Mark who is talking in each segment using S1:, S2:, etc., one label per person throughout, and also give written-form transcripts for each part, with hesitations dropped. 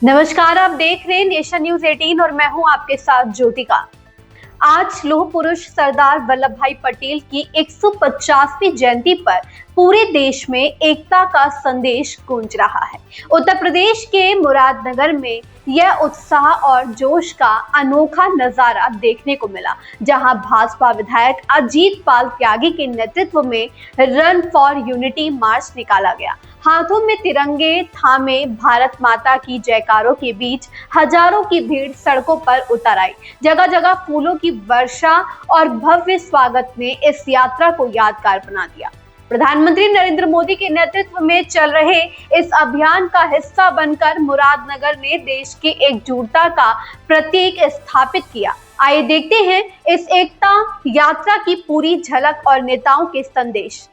S1: नमस्कार, आप देख रहे हैं नेशन न्यूज 18 और मैं हूं आपके साथ ज्योतिका। आज लौह पुरुष सरदार वल्लभ भाई पटेल की 150वीं जयंती पर पूरे देश में एकता का संदेश गूंज रहा है। उत्तर प्रदेश के मुरादनगर में यह उत्साह और जोश का अनोखा नजारा देखने को मिला, जहां भाजपा विधायक अजीत पाल त्यागी के नेतृत्व में रन फॉर यूनिटी मार्च निकाला गया। हाथों में तिरंगे थामे भारत माता की जयकारों के बीच हजारों की भीड़ सड़कों पर उतर आई। जगह जगह फूलों की वर्षा और भव्य स्वागत ने इस यात्रा को यादगार बना दिया। प्रधानमंत्री नरेंद्र मोदी के नेतृत्व में चल रहे इस अभियान का हिस्सा बनकर मुरादनगर ने देश की एकजुटता का प्रतीक स्थापित किया। आइए देखते हैं इस एकता यात्रा की पूरी झलक और नेताओं के संदेश।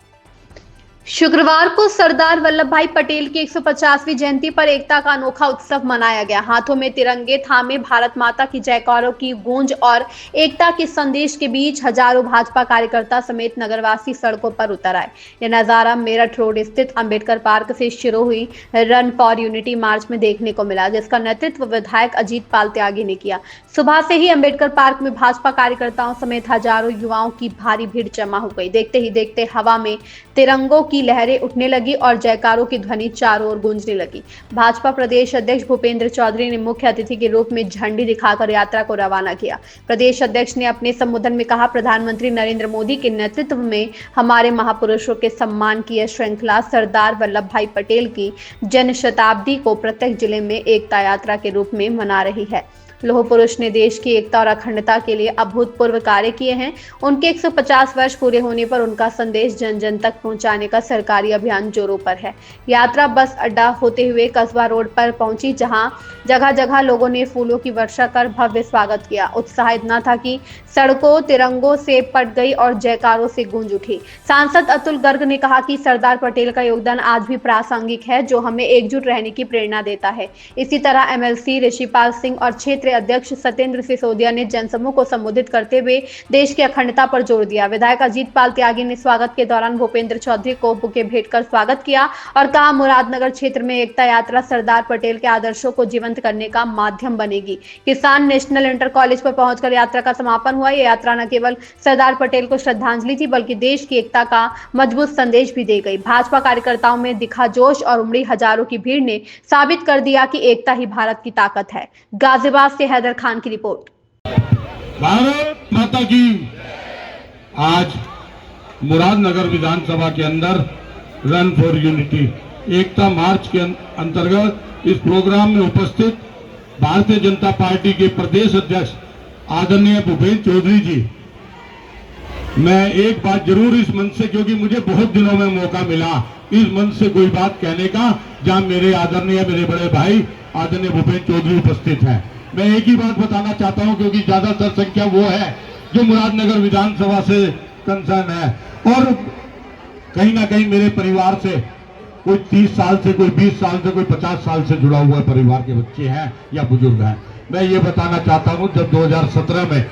S1: शुक्रवार को सरदार वल्लभ भाई पटेल की 150वीं जयंती पर एकता का अनोखा उत्सव मनाया गया। हाथों में तिरंगे थामे भारत माता की जयकारों की गूंज और एकता के संदेश के बीच हजारों भाजपा कार्यकर्ता समेत नगरवासी सड़कों पर उतर आए। यह नजारा मेरठ रोड स्थित अंबेडकर पार्क से शुरू हुई रन फॉर यूनिटी मार्च में देखने को मिला, जिसका नेतृत्व विधायक अजीत पाल त्यागी ने किया। सुबह से ही अंबेडकर पार्क में भाजपा कार्यकर्ताओं समेत हजारों युवाओं की भारी भीड़ जमा हो गई। देखते ही देखते हवा में तिरंगों की लहरें उठने लगी और जयकारों की ध्वनि चारों ओर गूंजने लगी। भाजपा प्रदेश अध्यक्ष भूपेंद्र चौधरी ने मुख्य अतिथि के रूप में झंडी दिखाकर यात्रा को रवाना किया। प्रदेश अध्यक्ष ने अपने संबोधन में कहा, प्रधानमंत्री नरेंद्र मोदी के नेतृत्व में हमारे महापुरुषों के सम्मान की यह श्रृंखला सरदार वल्लभ भाई पटेल की जन शताब्दी को प्रत्येक जिले में एकता यात्रा के रूप में मना रही है। लौह पुरुष ने देश की एकता और अखंडता के लिए अभूतपूर्व कार्य किए हैं। उनके 150 वर्ष पूरे होने पर उनका संदेश जन जन तक पहुंचाने का सरकारी अभियान जोरों पर है। यात्रा बस अड्डा होते हुए कस्बा रोड पर पहुंची, जहां जगह जगह लोगों ने फूलों की वर्षा कर भव्य स्वागत किया। उत्साह इतना था कि सड़कों तिरंगों से पट गई और जयकारों से गूंज उठी। सांसद अतुल गर्ग ने कहा कि सरदार पटेल का योगदान आज भी प्रासंगिक है, जो हमें एकजुट रहने की प्रेरणा देता है। इसी तरह एमएलसी ऋषिपाल सिंह और क्षेत्रीय अध्यक्ष सत्येंद्र सिसोदिया ने जनसमूह को संबोधित करते हुए देश की अखंडता पर जोर दिया। विधायक अजीत पाल त्यागी ने स्वागत के दौरान भूपेंद्र चौधरी को बुके भेंट कर स्वागत किया और कहा, मुरादनगर क्षेत्र में एकता यात्रा सरदार पटेल के आदर्शों को जीवंत करने का माध्यम बनेगी। किसान नेशनल इंटर कॉलेज पर पहुंचकर यात्रा का समापन हुआ। यह यात्रा न केवल सरदार पटेल को श्रद्धांजलि थी, बल्कि देश की एकता का मजबूत संदेश भी दे गई। भाजपा कार्यकर्ताओं में दिखा जोश और उमड़ी हजारों की भीड़ ने साबित कर दिया कि एकता ही भारत की ताकत है। गाजियाबाद से हैदर खान की रिपोर्ट।
S2: भारत माता की। आज मुरादनगर विधानसभा के अंदर रन फॉर यूनिटी एकता मार्च के अंतर्गत इस प्रोग्राम में उपस्थित भारतीय जनता पार्टी के प्रदेश अध्यक्ष आदरणीय भूपेंद्र चौधरी जी, मैं एक बात जरूर इस मंच से, क्योंकि मुझे बहुत दिनों में मौका मिला इस मंच से कोई बात कहने का, जहां मेरे आदरणीय मेरे बड़े भाई आदरणीय भूपेंद्र चौधरी उपस्थित हैं। मैं एक ही बात बताना चाहता हूं, क्योंकि ज्यादातर संख्या वो है जो मुरादनगर विधानसभा से कंसर्न है और कहीं ना कहीं मेरे परिवार से कोई 30 साल से, कोई 20 साल से, कोई 50 साल से जुड़ा हुआ परिवार के बच्चे हैं या बुजुर्ग हैं। मैं ये बताना चाहता हूं, जब 2017 में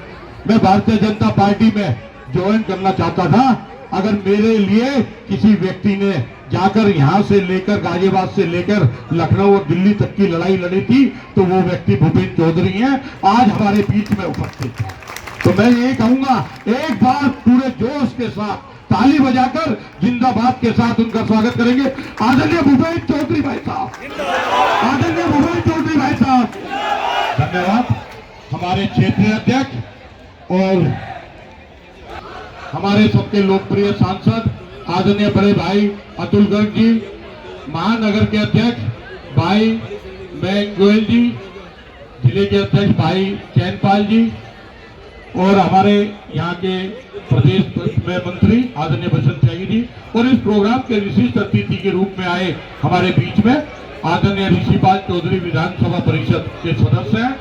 S2: मैं भारतीय जनता पार्टी में ज्वाइन करना चाहता था, अगर मेरे लिए किसी व्यक्ति ने जाकर यहां से लेकर गाजियाबाद से लेकर लखनऊ और दिल्ली तक की लड़ाई लड़ी थी, तो वो व्यक्ति भूपेंद्र चौधरी हैं, आज हमारे बीच में उपस्थित है। तो मैं ये कहूंगा, एक बार पूरे जोश के साथ ताली बजाकर जिंदाबाद के साथ उनका स्वागत करेंगे। आदरणीय भूपेंद्र चौधरी भाई साहब, आदरणीय भूपेंद्र चौधरी भाई साहब, धन्यवाद। हमारे क्षेत्रीय अध्यक्ष और हमारे सबके लोकप्रिय सांसद आदरणीय बड़े भाई अतुल गर्ग जी, महानगर के अध्यक्ष भाई मयंक गोयल जी, जिले के अध्यक्ष भाई चैनपाल जी और हमारे यहाँ के प्रदेश में मंत्री आदरणीय बसंत त्यागी जी, और इस प्रोग्राम के विशिष्ट अतिथि के रूप में आए हमारे बीच में आदरणीय ऋषिपाल चौधरी विधानसभा परिषद के सदस्य हैं।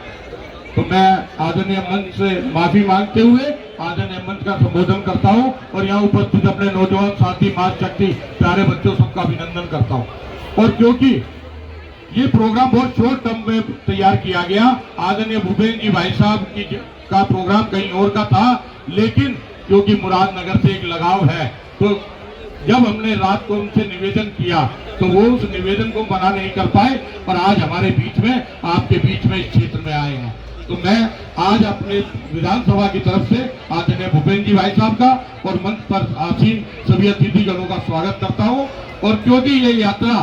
S2: तो मैं आदरणीय मंच से माफी मांगते हुए आदरणीय मंच का संबोधन करता हूं और यहाँ उपस्थित अपने नौजवान साथी मातृशक्ति प्यारे बच्चों सबका अभिनंदन करता हूं। और क्योंकि ये प्रोग्राम बहुत शॉर्ट टर्म में तैयार किया गया, आदरणीय भूपेंद्र जी भाई साहब की का प्रोग्राम कहीं और का था, लेकिन क्योंकि मुरादनगर से एक लगाव है, तो जब हमने रात को उनसे निवेदन किया तो वो उस निवेदन को मना नहीं कर पाए और आज हमारे बीच में, आपके बीच में, इस क्षेत्र में आए हैं। तो मैं आज अपने विधानसभा की तरफ से आदरणीय भूपेंद्र जी भाई साहब का और मंच पर आसीन सभी अतिथिगणों का स्वागत करता हूं। और क्योंकि ये यात्रा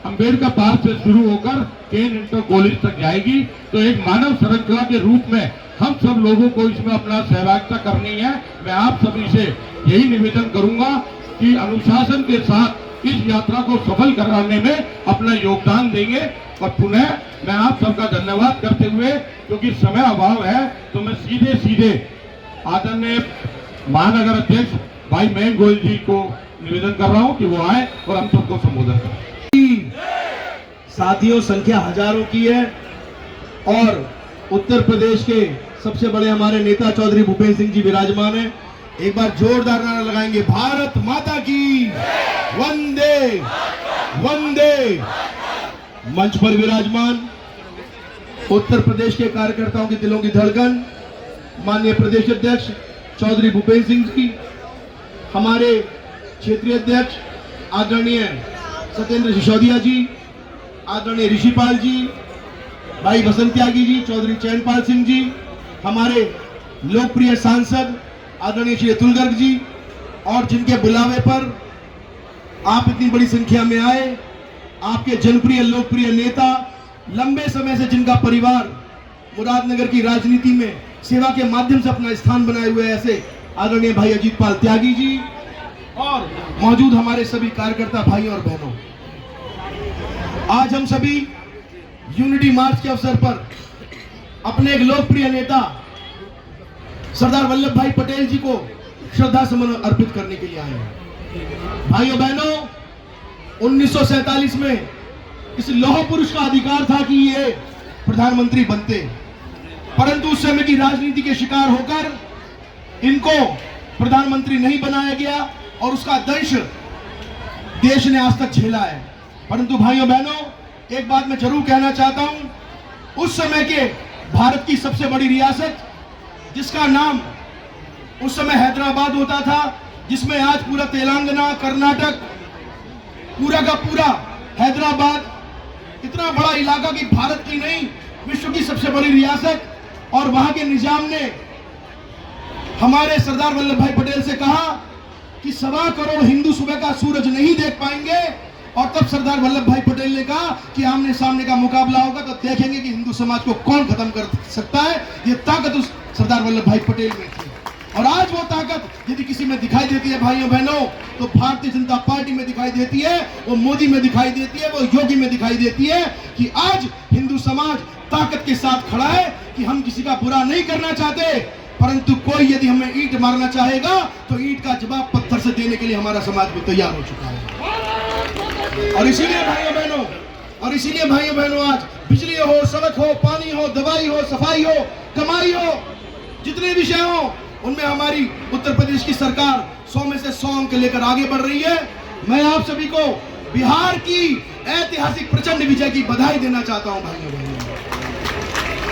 S2: अम्बेडकर पार्क से शुरू होकर केन इंटर कॉलेज तक जाएगी, तो एक मानव श्रृंखला के रूप में हम सब लोगों को इसमें अपना सहभागिता करनी है। मैं आप सभी से यही निवेदन करूंगा कि अनुशासन के साथ इस यात्रा को सफल कराने में अपना योगदान देंगे। और पुनः मैं आप सबका धन्यवाद करते हुए, क्योंकि समय अभाव है, तो मैं सीधे आदरणीय महानगर अध्यक्ष भाई मयंक गोयल जी को निवेदन कर रहा हूं कि वो आए और हम सबको संबोधन करें।
S3: साथियों, संख्या हजारों की है और उत्तर प्रदेश के सबसे बड़े हमारे नेता चौधरी भूपेंद्र सिंह जी विराजमान हैं। एक बार जोरदार नारा लगाएंगे, भारत माता की वंदे वंदे। मंच पर विराजमान उत्तर प्रदेश के कार्यकर्ताओं के दिलों की धड़कन माननीय प्रदेश अध्यक्ष चौधरी भूपेंद्र सिंह जी, हमारे क्षेत्रीय अध्यक्ष आदरणीय सत्येंद्र सिसोदिया जी, आदरणीय ऋषिपाल जी, भाई बसंत त्यागी जी, चौधरी चैनपाल सिंह जी, हमारे लोकप्रिय सांसद आदरणीय श्री अतुल गर्ग जी, और जिनके बुलावे पर आप इतनी बड़ी संख्या में आए, आपके जनप्रिय लोकप्रिय नेता, लंबे समय से जिनका परिवार मुरादनगर की राजनीति में सेवा के माध्यम से अपना स्थान बनाए हुए ऐसे आदरणीय भाई अजीत पाल त्यागी जी, और मौजूद हमारे सभी कार्यकर्ता भाइयों और बहनों, आज हम सभी यूनिटी मार्च के अवसर पर अपने एक लोकप्रिय नेता सरदार वल्लभ भाई पटेल जी को श्रद्धा सुमन अर्पित करने के लिए आए हैं। भाइयों बहनों, 1947 में इस लौह पुरुष का अधिकार था कि ये प्रधानमंत्री बनते, परंतु उस समय की राजनीति के शिकार होकर इनको प्रधानमंत्री नहीं बनाया गया और उसका दंश देश ने आज तक झेला है। परंतु भाइयों बहनों, एक बात मैं जरूर कहना चाहता हूं, उस समय के भारत की सबसे बड़ी रियासत, जिसका नाम उस समय हैदराबाद होता था, जिसमें आज पूरा तेलंगाना, कर्नाटक, पूरा का पूरा हैदराबाद, इतना बड़ा इलाका कि भारत की नहीं विश्व की सबसे बड़ी रियासत, और वहां के निजाम ने हमारे सरदार वल्लभ भाई पटेल से कहा कि 1.25 करोड़ हिंदू सुबह का सूरज नहीं देख पाएंगे, और तब सरदार वल्लभ भाई पटेल ने कहा कि आमने सामने का मुकाबला होगा तो देखेंगे कि हिंदू समाज को कौन खत्म कर सकता है। ये ताकत उस सरदार वल्लभ भाई पटेल में थी, और आज वो ताकत यदि किसी में दिखाई देती है भाइयों बहनों, तो भारतीय जनता पार्टी में दिखाई देती है, वो मोदी में दिखाई देती है, वो योगी में दिखाई देती है कि आज हिंदू समाज ताकत के साथ खड़ा है कि हम किसी का बुरा नहीं करना चाहते, परंतु कोई यदि हमें ईंट मारना चाहेगा तो ईंट का जवाब पत्थर से देने के लिए हमारा समाज भी तैयार हो चुका है। और इसीलिए भाइयों बहनों आज बिजली हो, सड़क हो, पानी हो, दवाई हो, सफाई हो, कमाई हो, जितने विषय हो, उनमें हमारी उत्तर प्रदेश की सरकार 100 में से 100 अंक लेकर आगे बढ़ रही है। मैं आप सभी को बिहार की ऐतिहासिक प्रचंड विजय की बधाई देना चाहता हूं। भाइयों बहनों,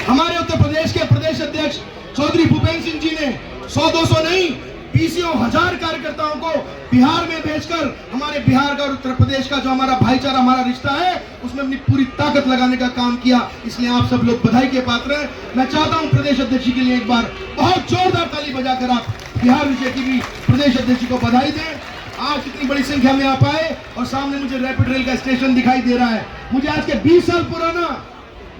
S3: हमारे उत्तर प्रदेश के प्रदेश अध्यक्ष चौधरी भूपेंद्र सिंह जी ने 100-200 नहीं, 20,000 कार्यकर्ताओं को बिहार में भेजकर हमारे बिहार का और उत्तर प्रदेश का जो हमारा भाईचारा, हमारा रिश्ता है, उसमें अपनी पूरी ताकत लगाने का काम किया। इसलिए आप सब लोग बधाई के पात्र हैं। मैं चाहता हूं प्रदेश अध्यक्ष के लिए एक बार बहुत जोरदार ताली बजाकर आप बिहार विजय की भी प्रदेश अध्यक्ष को बधाई दें। आज इतनी बड़ी संख्या में आप आए, और सामने मुझे रैपिड रेल का स्टेशन दिखाई दे रहा है। मुझे आज के 20 साल पुराना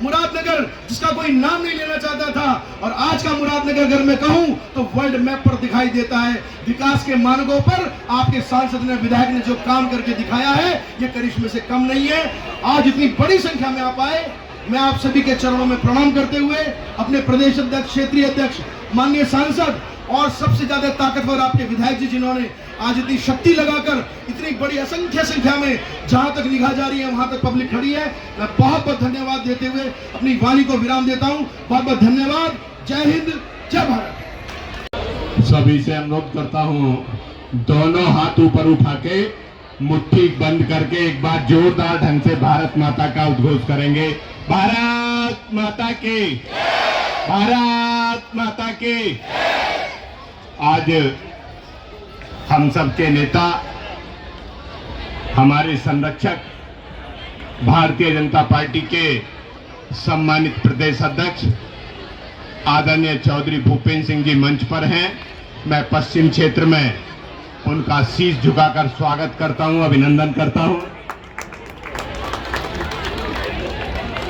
S3: मुरादनगर, जिसका कोई नाम नहीं लेना चाहता था, और आज का मुरादनगर अगर मैं कहूं तो वर्ल्ड मैप पर दिखाई देता है। विकास के मार्गों पर आपके सांसद ने, विधायक ने जो काम करके दिखाया है, ये करिश्मे से कम नहीं है। आज इतनी बड़ी संख्या में आप आए, मैं आप सभी के चरणों में प्रणाम करते हुए अपने प्रदेश अध्यक्ष, क्षेत्रीय अध्यक्ष, माननीय सांसद और सबसे ज्यादा ताकतवर आपके विधायक जी, जिन्होंने आज इतनी शक्ति लगाकर इतनी बड़ी असंख्य संख्या में जहां तक निगाह जा रही है वहां तक पब्लिक खड़ी है, मैं बहुत बहुत धन्यवाद देते हुए अपनी वाणी को विराम देता हूं। बहुत बहुत धन्यवाद। जय हिंद, जय भारत।
S2: सभी से अनुरोध करता हूं, दोनों हाथ ऊपर उठा के मुट्ठी बंद करके एक बार जोरदार ढंग से भारत माता का उद्घोष करेंगे। भारत माता की, भारत माता की। आज हम सबके नेता
S4: हमारे संरक्षक भारतीय जनता पार्टी के सम्मानित प्रदेश अध्यक्ष आदरणीय चौधरी भूपेंद्र सिंह जी मंच पर हैं। मैं पश्चिम क्षेत्र में उनका शीश झुकाकर स्वागत करता हूं, अभिनंदन करता हूं।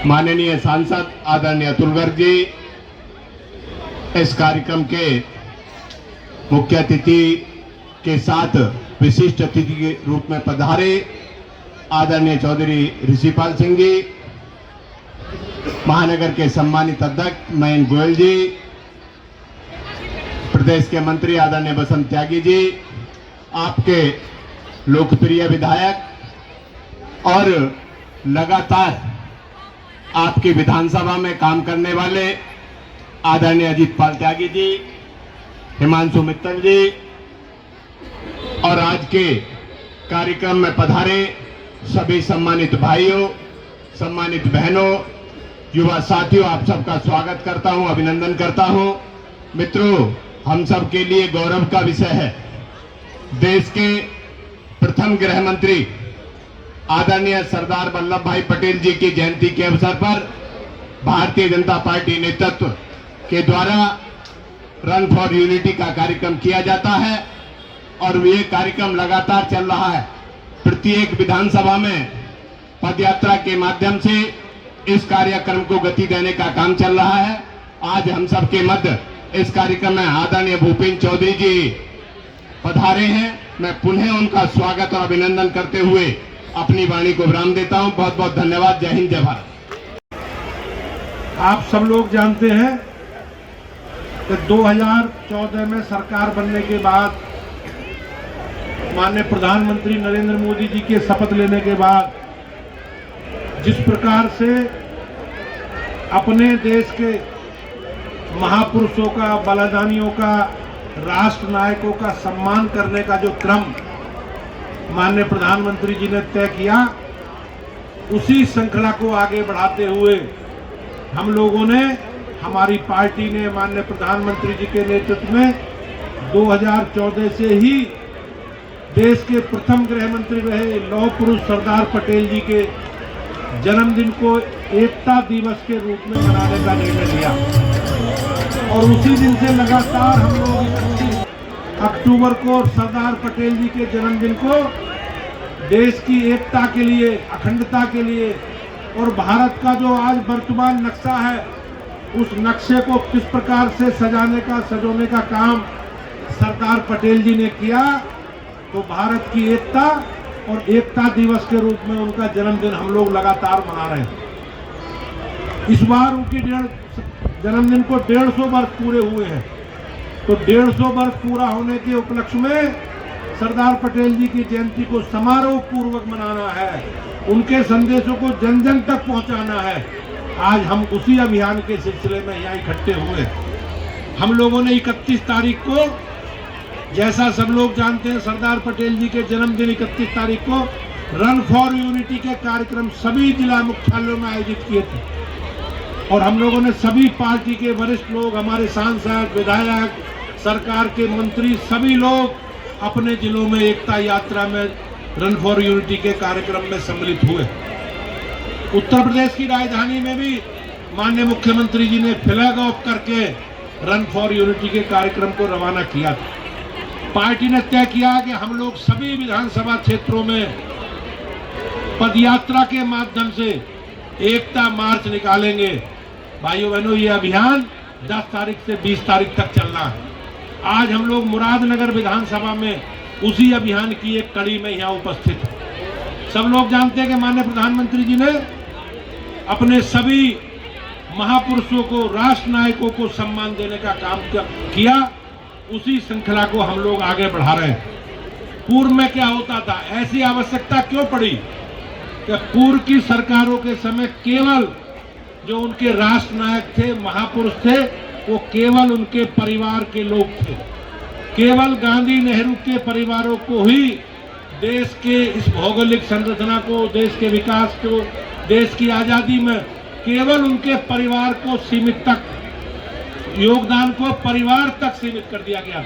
S4: माननीय सांसद आदरणीय अतुल गर्ग जी इस कार्यक्रम के मुख्य अतिथि के साथ विशिष्ट अतिथि के रूप में पधारे आदरणीय चौधरी ऋषिपाल सिंह जी, महानगर के सम्मानित अध्यक्ष मयंक गोयल जी, प्रदेश के मंत्री आदरणीय बसंत त्यागी जी, आपके लोकप्रिय विधायक और लगातार आपकी विधानसभा में काम करने वाले आदरणीय अजीत पाल त्यागी जी, हिमांशु मित्तल जी और आज के कार्यक्रम में पधारे सभी सम्मानित भाइयों, सम्मानित बहनों, युवा साथियों, आप सबका स्वागत करता हूं, अभिनंदन करता हूं। मित्रों, हम सब के लिए गौरव का विषय है, देश के प्रथम गृह मंत्री आदरणीय सरदार वल्लभ भाई पटेल जी की जयंती के अवसर पर भारतीय जनता पार्टी नेतृत्व के द्वारा रन फॉर यूनिटी का कार्यक्रम किया जाता है और ये कार्यक्रम लगातार चल रहा है। प्रत्येक विधानसभा में पदयात्रा के माध्यम से इस कार्यक्रम को गति देने का काम चल रहा है। आज हम सबके मध्य इस कार्यक्रम में आदरणीय भूपेंद्र चौधरी जी पधारे हैं। मैं पुनः उनका स्वागत और अभिनंदन करते हुए अपनी वाणी को विराम देता हूं। बहुत बहुत धन्यवाद। जय हिंद, जय भारत।
S5: आप सब लोग जानते हैं कि 2014 में सरकार बनने के बाद माननीय प्रधानमंत्री नरेंद्र मोदी जी के शपथ लेने के बाद जिस प्रकार से अपने देश के महापुरुषों का, बलिदानियों का, राष्ट्र नायकों का सम्मान करने का जो क्रम माननीय प्रधानमंत्री जी ने तय किया, उसी श्रृंखला को आगे बढ़ाते हुए हम लोगों ने, हमारी पार्टी ने माननीय प्रधानमंत्री जी के नेतृत्व में 2014 से ही देश के प्रथम गृह मंत्री रहे लौह पुरुष सरदार पटेल जी के जन्मदिन को एकता दिवस के रूप में मनाने का निर्णय लिया और उसी दिन से लगातार हम लोग 31 अक्टूबर को सरदार पटेल जी के जन्मदिन को देश की एकता के लिए, अखंडता के लिए और भारत का जो आज वर्तमान नक्शा है, उस नक्शे को किस प्रकार से सजाने का, सजोने का काम सरदार पटेल जी ने किया, तो भारत की एकता और एकता दिवस के रूप में उनका जन्मदिन हम लोग लगातार मना रहे हैं। इस बार उनकी जन्मदिन को 150 वर्ष पूरे हुए हैं, तो 150 वर्ष पूरा होने के उपलक्ष्य में सरदार पटेल जी की जयंती को समारोह पूर्वक मनाना है, उनके संदेशों को जन जन तक पहुंचाना है। आज हम उसी अभियान के सिलसिले में यहाँ इकट्ठे हुए। हम लोगों ने 31 तारीख को, जैसा सब लोग जानते हैं, सरदार पटेल जी के जन्मदिन 31 तारीख को रन फॉर यूनिटी के कार्यक्रम सभी जिला मुख्यालयों में आयोजित किए थे और हम लोगों ने सभी पार्टी के वरिष्ठ लोग, हमारे सांसद, विधायक, सरकार के मंत्री, सभी लोग अपने जिलों में एकता यात्रा में रन फॉर यूनिटी के कार्यक्रम में सम्मिलित हुए। उत्तर प्रदेश की राजधानी में भी माननीय मुख्यमंत्री जी ने फ्लैग ऑफ करके रन फॉर यूनिटी के कार्यक्रम को रवाना किया था। पार्टी ने तय किया कि हम लोग सभी विधानसभा क्षेत्रों में पदयात्रा के माध्यम से एकता मार्च निकालेंगे। भाइयों बहनों, ये अभियान 10 तारीख से 20 तारीख तक चलना है। आज हम लोग मुरादनगर विधानसभा में उसी अभियान की एक कड़ी में यहाँ उपस्थित हैं। सब लोग जानते हैं कि माननीय प्रधानमंत्री जी ने अपने सभी महापुरुषों को, राष्ट्र नायकों को सम्मान देने का काम किया। उसी श्रृंखला को हम लोग आगे बढ़ा रहे हैं। पूर्व में क्या होता था, ऐसी आवश्यकता क्यों पड़ी कि पूर्व की सरकारों के समय केवल जो उनके राष्ट्र नायक थे, महापुरुष थे, वो केवल उनके परिवार के लोग थे। केवल गांधी, नेहरू के परिवारों को ही देश के इस भौगोलिक संरचना को, देश के विकास को, देश की आजादी में केवल उनके परिवार को सीमित तक, योगदान को परिवार तक सीमित कर दिया गया।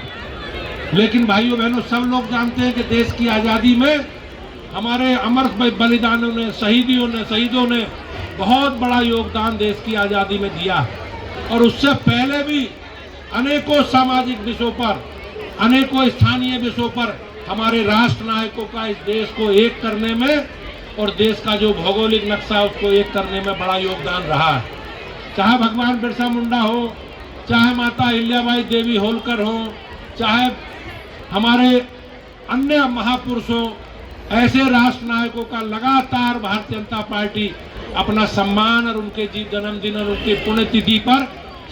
S5: लेकिन भाइयों बहनों, सब लोग जानते हैं कि देश की आजादी में हमारे अमर बलिदानों ने, शहीदों ने बहुत बड़ा योगदान देश की आज़ादी में दिया। और उससे पहले भी अनेकों सामाजिक विषयों पर, अनेकों स्थानीय विषयों पर हमारे राष्ट्र नायकों का इस देश को एक करने में और देश का जो भौगोलिक नक्शा है उसको एक करने में बड़ा योगदान रहा है। चाहे भगवान बिरसा मुंडा हो, चाहे माता अहिल्याबाई देवी होलकर हो, चाहे हमारे अन्य महापुरुषों, ऐसे राष्ट्र नायकों का लगातार भारतीय जनता पार्टी अपना सम्मान और उनके जन्मदिन और उनकी पुण्यतिथि पर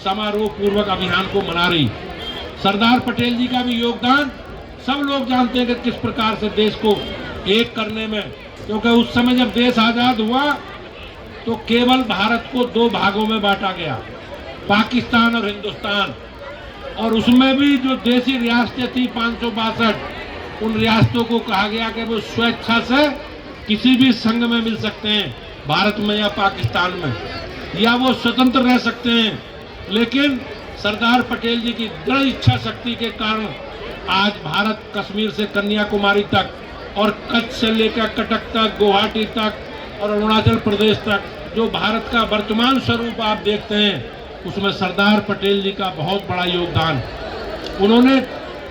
S5: समारोह पूर्वक अभियान को मना रही। सरदार पटेल जी का भी योगदान सब लोग जानते हैं कि किस प्रकार से देश को एक करने में, क्योंकि उस समय जब देश आजाद हुआ तो केवल भारत को दो भागों में बांटा गया, पाकिस्तान और हिंदुस्तान। और उसमें भी जो देसी रियासतें थी 562, उन रियासतों को कहा गया कि वो स्वेच्छा से किसी भी संघ में मिल सकते हैं, भारत में या पाकिस्तान में, या वो स्वतंत्र रह सकते हैं। लेकिन सरदार पटेल जी की दृढ़ इच्छा शक्ति के कारण आज भारत कश्मीर से कन्याकुमारी तक और कच्छ से लेकर कटक तक, गुवाहाटी तक और अरुणाचल प्रदेश तक जो भारत का वर्तमान स्वरूप आप देखते हैं, उसमें सरदार पटेल जी का बहुत बड़ा योगदान। उन्होंने,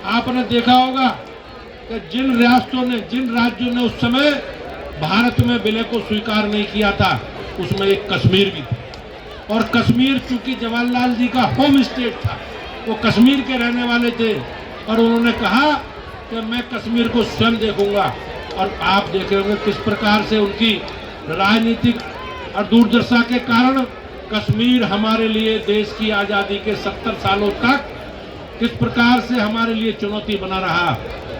S5: आपने देखा होगा कि जिन रियासतों ने, जिन राज्यों ने उस समय भारत में विलय को स्वीकार नहीं किया था, उसमें एक कश्मीर भी था। और कश्मीर चूंकि जवाहरलाल जी का होम स्टेट था, वो कश्मीर के रहने वाले थे और उन्होंने कहा कि मैं कश्मीर को स्वयं देखूंगा। और आप देखे होंगे किस प्रकार से उनकी राजनीतिक और दूरदर्शिता के कारण कश्मीर हमारे लिए देश की आज़ादी के 70 सालों तक किस प्रकार से हमारे लिए चुनौती बना रहा।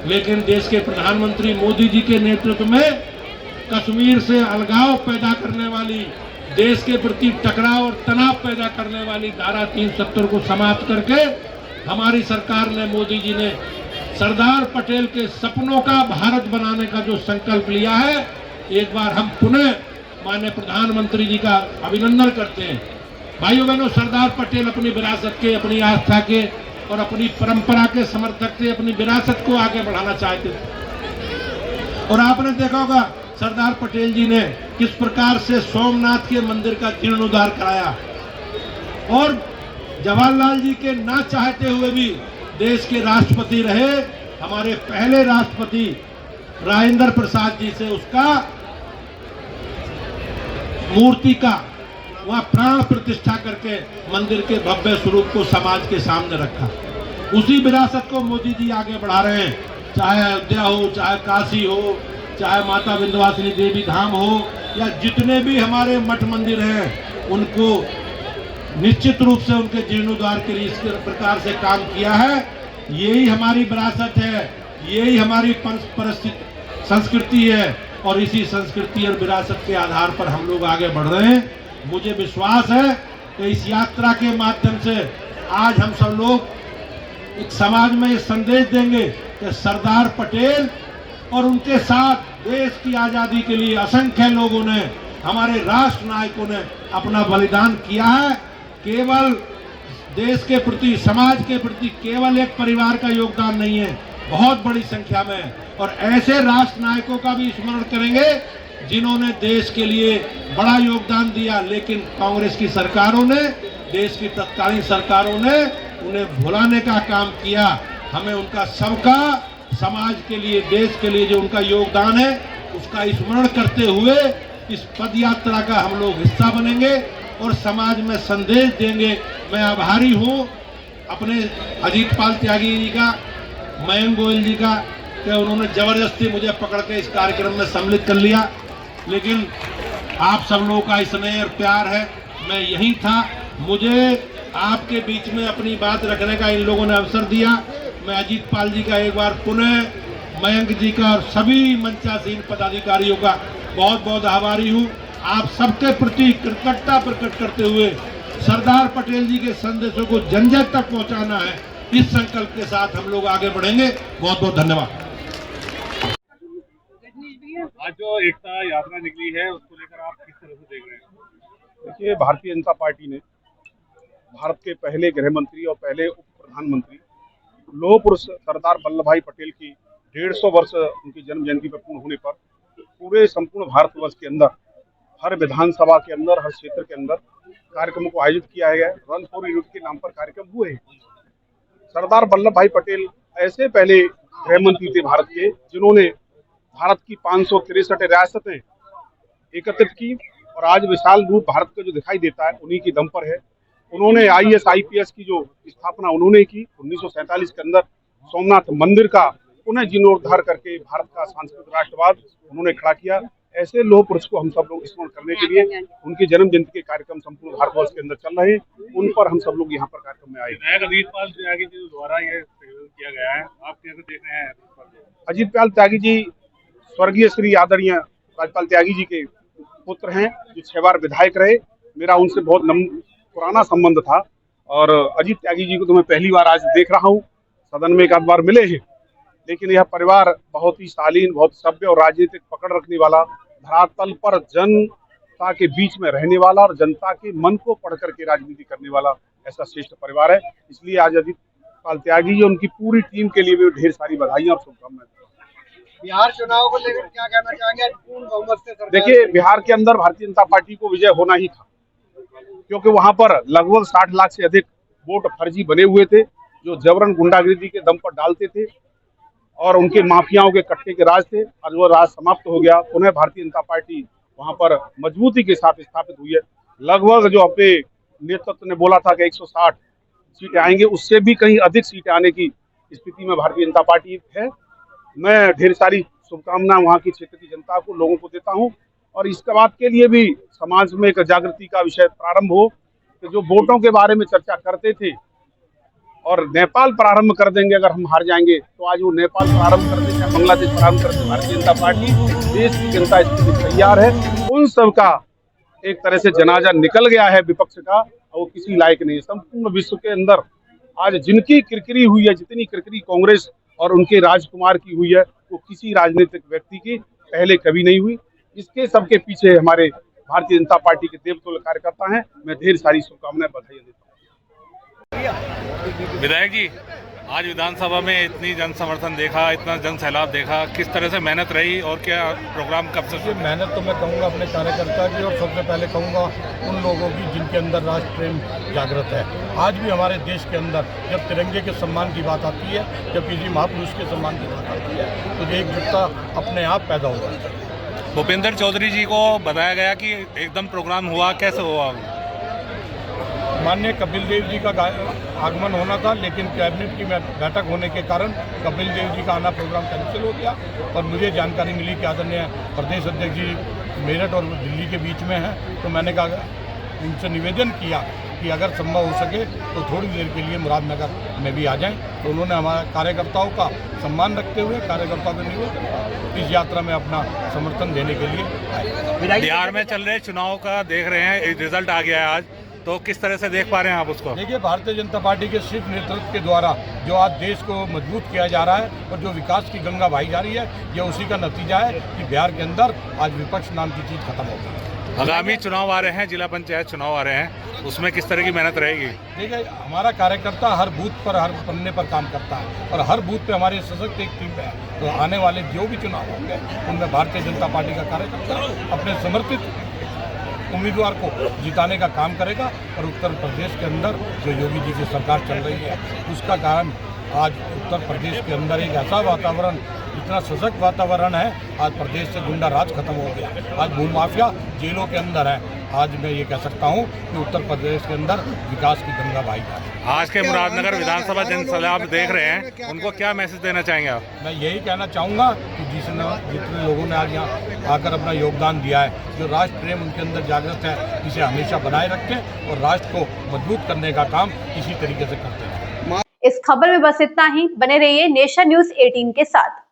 S5: लेकिन देश के प्रधानमंत्री मोदी जी के नेतृत्व में कश्मीर से अलगाव पैदा करने वाली, देश के प्रति टकराव और तनाव पैदा करने वाली धारा 370 को समाप्त करके हमारी सरकार ने, मोदी जी ने सरदार पटेल के सपनों का भारत बनाने का जो संकल्प लिया है, एक बार हम पुनः माननीय प्रधानमंत्री जी का अभिनंदन करते हैं। भाइयों बहनों, सरदार पटेल अपनी विरासत के, अपनी आस्था के और अपनी परंपरा के समर्थक थे, अपनी विरासत को आगे बढ़ाना चाहते थे। और आपने देखा होगा सरदार पटेल जी ने किस प्रकार से सोमनाथ के मंदिर का जीर्णोद्धार कराया। और जवाहरलाल जी के ना चाहते हुए भी देश के राष्ट्रपति रहे, हमारे पहले राष्ट्रपति राजेंद्र प्रसाद जी से उसका मूर्ति का वहां प्राण प्रतिष्ठा करके मंदिर के भव्य स्वरूप को समाज के सामने रखा। उसी विरासत को मोदी जी आगे बढ़ा रहे हैं, चाहे अयोध्या हो, चाहे काशी हो, चाहे माता विंध्यवासिनी देवी धाम हो, या जितने भी हमारे मठ मंदिर हैं, उनको निश्चित रूप से उनके जीर्णोद्धार के लिए इस प्रकार से काम किया है। यही हमारी विरासत है, यही हमारी संस्कृति है और इसी संस्कृति और विरासत के आधार पर हम लोग आगे बढ़ रहे हैं। मुझे विश्वास है कि इस यात्रा के माध्यम से आज हम सब लोग एक समाज में ये संदेश देंगे कि सरदार पटेल और उनके साथ देश की आजादी के लिए असंख्य लोगों ने, हमारे राष्ट्र नायकों ने अपना बलिदान किया है। केवल देश के प्रति, समाज के प्रति केवल एक परिवार का योगदान नहीं है, बहुत बड़ी संख्या में। और ऐसे राष्ट्र नायकों का भी स्मरण करेंगे जिन्होंने देश के लिए बड़ा योगदान दिया, लेकिन कांग्रेस की सरकारों ने, देश की तत्कालीन सरकारों ने उन्हें भुलाने का काम किया। हमें उनका सबका समाज के लिए, देश के लिए जो उनका योगदान है, उसका स्मरण करते हुए इस पद यात्रा का हम लोग हिस्सा बनेंगे और समाज में संदेश देंगे। मैं आभारी हूँ अपने अजीत पाल त्यागी जी का, मयंक गोयल जी का, कि उन्होंने जबरदस्ती मुझे पकड़ के इस कार्यक्रम में सम्मिलित कर लिया। लेकिन आप सब लोगों का स्नेह और प्यार है, मैं यहीं था। मुझे आपके बीच में अपनी बात रखने का इन लोगों ने अवसर दिया। मैं अजीत पाल जी का एक बार पुनः, मयंक जी का और सभी मंचासीन पदाधिकारियों का बहुत बहुत आभारी हूँ। आप सबके प्रति कृतज्ञता प्रकट करते हुए सरदार पटेल जी के संदेशों को जन जन तक पहुँचाना है, इस संकल्प के साथ हम लोग आगे बढ़ेंगे। बहुत बहुत धन्यवाद।
S6: आज जो एकता यात्रा निकली है, उसको लेकर आप किस तरह से देख रहे हैं? देखिए, भारतीय जनता पार्टी ने भारत के पहले गृह मंत्री और पहले उप प्रधानमंत्री लौह पुरुष सरदार वल्लभ भाई पटेल की 150 वर्ष उनकी जन्म जयंती पर पूर्ण होने पर पूरे संपूर्ण भारतवर्ष के अंदर हर विधानसभा के अंदर, हर क्षेत्र के अंदर कार्यक्रमों को आयोजित किया गया है। रन फॉर यूनिटी के नाम पर कार्यक्रम हुए हैं। सरदार वल्लभ भाई पटेल ऐसे पहले गृह मंत्री थे भारत के, जिन्होंने भारत की 563 रियासतें एकत्रित की और आज विशाल रूप भारत का जो दिखाई देता है उन्हीं की दम पर है। उन्होंने IAS IPS की जो स्थापना उन्होंने की 1947 के अंदर सोमनाथ मंदिर का पुनः जीर्णोद्धार करके भारत का सांस्कृतिक राष्ट्रवाद उन्होंने खड़ा किया। ऐसे लोह पुरुष को हम सब लोग स्मरण करने के लिए उनके जन्म जयंती के कार्यक्रम संपूर्ण भारतवर्ष के अंदर चल रहे हैं, उन पर हम सब लोग यहाँ पर कार्यक्रम में आए।
S7: अजीत पाल त्यागी जी द्वारा ये किया गया है, आप कैसे देख रहे हैं?
S6: अजीत पाल त्यागी जी स्वर्गीय श्री आदरणीय राजपाल त्यागी जी के पुत्र हैं, जो 6 बार विधायक रहे। मेरा उनसे बहुत पुराना संबंध था और अजीत त्यागी जी को तो मैं पहली बार आज देख रहा हूँ। सदन में एक आध बार मिले हैं, लेकिन यह परिवार बहुत ही शालीन, बहुत सभ्य और राजनीतिक पकड़ रखने वाला, धरातल पर जनता के बीच में रहने वाला और जनता के मन को पढ़ करके राजनीति करने वाला ऐसा श्रेष्ठ परिवार है। इसलिए आज अजीत पाल त्यागी जी उनकी पूरी टीम के लिए भी ढेर सारी बधाइयां और शुभकामनाएं।
S8: बिहार चुनाव को लेकर क्या कहना चाहेंगे? पूर्ण बहुमत से सरकार।
S6: देखिए, बिहार के अंदर भारतीय जनता पार्टी को विजय होना ही था, क्योंकि वहां पर लगभग 60 लाख से अधिक वोट फर्जी बने हुए थे, जो जबरन गुंडागिरी के दम पर डालते थे और उनके माफियाओं के कट्टे के राज थे। आज वो राज समाप्त हो गया। पुनः भारतीय जनता पार्टी वहां पर मजबूती के साथ स्थापित हुई है। लगभग जो अपने नेतृत्व ने बोला था कि 160 सीटें आएंगे, उससे भी कहीं अधिक सीटें आने की स्थिति में भारतीय जनता पार्टी है। मैं ढेर सारी शुभकामनाएं वहाँ की क्षेत्र की जनता को, लोगों को देता हूँ और इसके बाद के लिए भी समाज में एक जागृति का विषय प्रारंभ हो कि जो वोटों के बारे में चर्चा करते थे और नेपाल प्रारंभ कर देंगे अगर हम हार जाएंगे, तो आज वो नेपाल प्रारंभ कर देते, बांग्लादेश प्रारंभ करते, भारतीय जनता पार्टी, देश की जनता इसके लिए तैयार है। उन सब का एक तरह से जनाजा निकल गया है विपक्ष का, और वो किसी लायक नहीं है। संपूर्ण विश्व के अंदर आज जिनकी किरकिरी हुई है, जितनी किरकिरी कांग्रेस और उनके राजकुमार की हुई है, वो किसी राजनीतिक व्यक्ति की पहले कभी नहीं हुई। इसके सबके पीछे हमारे भारतीय जनता पार्टी के देवतुल्य कार्यकर्ता हैं। मैं ढेर सारी शुभकामनाएं, बधाई देता हूँ।
S7: विधायक जी, आज विधानसभा में इतनी जन समर्थन देखा, इतना जन सैलाब देखा, किस तरह से मेहनत रही और क्या प्रोग्राम कब से?
S5: मेहनत तो मैं कहूँगा अपने कार्यकर्ता की, और सबसे पहले कहूँगा उन लोगों की जिनके अंदर राष्ट्र प्रेम जागृत है। आज भी हमारे देश के अंदर जब तिरंगे के सम्मान की बात आती है, जब किसी महापुरुष के सम्मान की बात आती है, तो एकजुटता अपने आप पैदा हो जाती है।
S7: भूपेंद्र चौधरी जी को बताया गया कि एकदम प्रोग्राम हुआ, कैसे हुआ?
S5: माननीय कपिल देव जी का आगमन होना था, लेकिन कैबिनेट की बैठक होने के कारण कपिल देव जी का आना प्रोग्राम कैंसिल हो गया। और मुझे जानकारी मिली कि आदरणीय प्रदेश अध्यक्ष जी मेरठ और दिल्ली के बीच में हैं, तो मैंने कहा, उनसे निवेदन किया कि अगर संभव हो सके तो थोड़ी देर के लिए मुरादनगर में भी आ जाएं। तो उन्होंने हमारे कार्यकर्ताओं का सम्मान रखते हुए, कार्यकर्ताओं के निवेदन इस यात्रा में अपना समर्थन देने के लिए आए।
S7: बिहार में चल रहे चुनाव का देख रहे हैं, रिजल्ट आ गया है आज, तो किस तरह से देख पा रहे हैं आप उसको?
S5: देखिए, भारतीय जनता पार्टी के शीर्ष नेतृत्व के द्वारा जो आज देश को मजबूत किया जा रहा है और जो विकास की गंगा बहाई जा रही है, ये उसी का नतीजा है कि बिहार के अंदर आज विपक्ष नाम की चीज़ खत्म हो गई।
S7: आगामी चुनाव आ रहे हैं, जिला पंचायत चुनाव आ रहे हैं, उसमें किस तरह की मेहनत रहेगी?
S5: देखिए, हमारा कार्यकर्ता हर बूथ पर, हर पन्ने पर काम करता है और हर बूथ पे हमारी सशक्त एक टीम है। तो आने वाले जो भी चुनाव होंगे उनमें भारतीय जनता पार्टी का कार्यकर्ता अपने समर्पित उम्मीदवार को जिताने का काम करेगा। और उत्तर प्रदेश के अंदर जो योगी जी की सरकार चल रही है, उसका कारण आज उत्तर प्रदेश के अंदर एक ऐसा वातावरण, इतना सशक्त वातावरण है, आज प्रदेश से गुंडा राज खत्म हो गया। आज भूमाफिया जेलों के अंदर है। आज मैं ये कह सकता हूँ कि उत्तर प्रदेश के अंदर विकास की गंगा बहाई जा रही है।
S7: आज के मुरादनगर विधानसभा जनसैलाब देख रहे हैं, उनको क्या मैसेज देना चाहेंगे आप?
S5: मैं यही कहना चाहूँगा कि जितने लोगों ने आज यहाँ आकर अपना योगदान दिया है, जो राष्ट्र प्रेम उनके अंदर जागृत है, इसे हमेशा बनाए रखें और राष्ट्र को मजबूत करने का काम इसी तरीके से करते हैं।
S1: इस खबर में बस इतना ही। बने रहिए नेशन न्यूज़ 18 के साथ।